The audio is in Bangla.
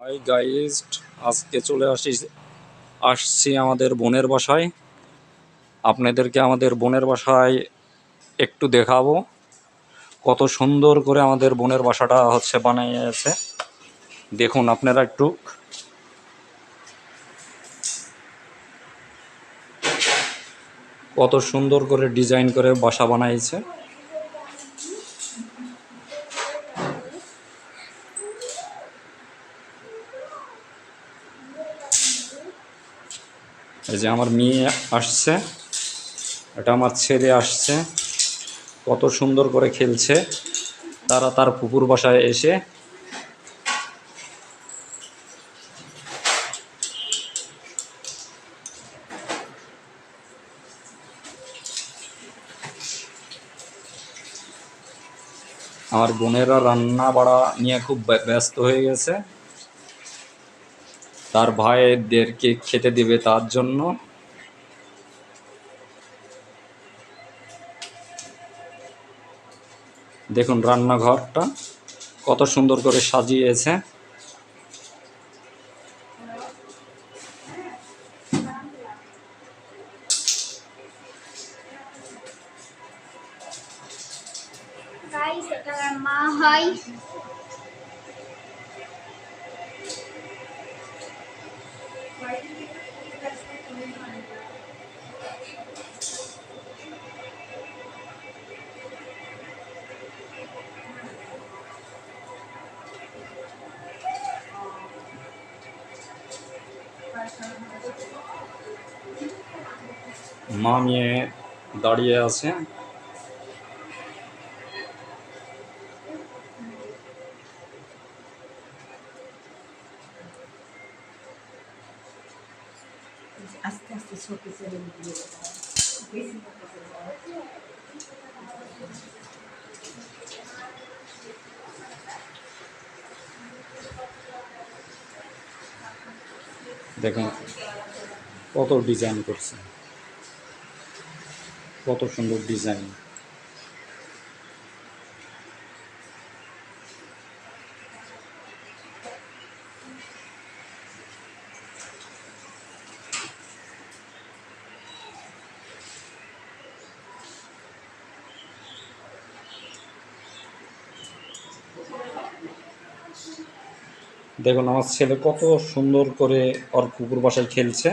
হাই গাইস, আজকে চলে আসছি আমাদের বোনের বাসায়। আপনাদেরকে আমাদের বোনের বাসায় একটু দেখাবো কত সুন্দর করে আমাদের বোনের বাসাটা বানিয়েছে। দেখুন আপনারা একটু কত সুন্দর করে ডিজাইন করে বাসা বানাইছে। এই যে আমার মেয়ে আসছে, এটা আমার ছেলে আসছে, কত সুন্দর করে খেলছে তারা তার পুকুর বাসায় এসে। আমার বোনেরা রান্না বাড়া নিয়ে খুব ব্যস্ত হয়ে গেছে, তার ভাইদেরকে খেতে দিবে তার জন্য। দেখুন রান্নাঘরটা কত সুন্দর করে সাজিয়েছে। গাইস, এটা আমার মা হয়। মা নিয়ে দাঁড়িয়ে আছে। আস্তে আস্তে ছোট ছেলে দেখুন কত ডিজাইন করছে, কত সুন্দর ডিজাইন। দেখুন আমার ছেলে কত সুন্দর করে ওর পুকুর বাসায় খেলছে।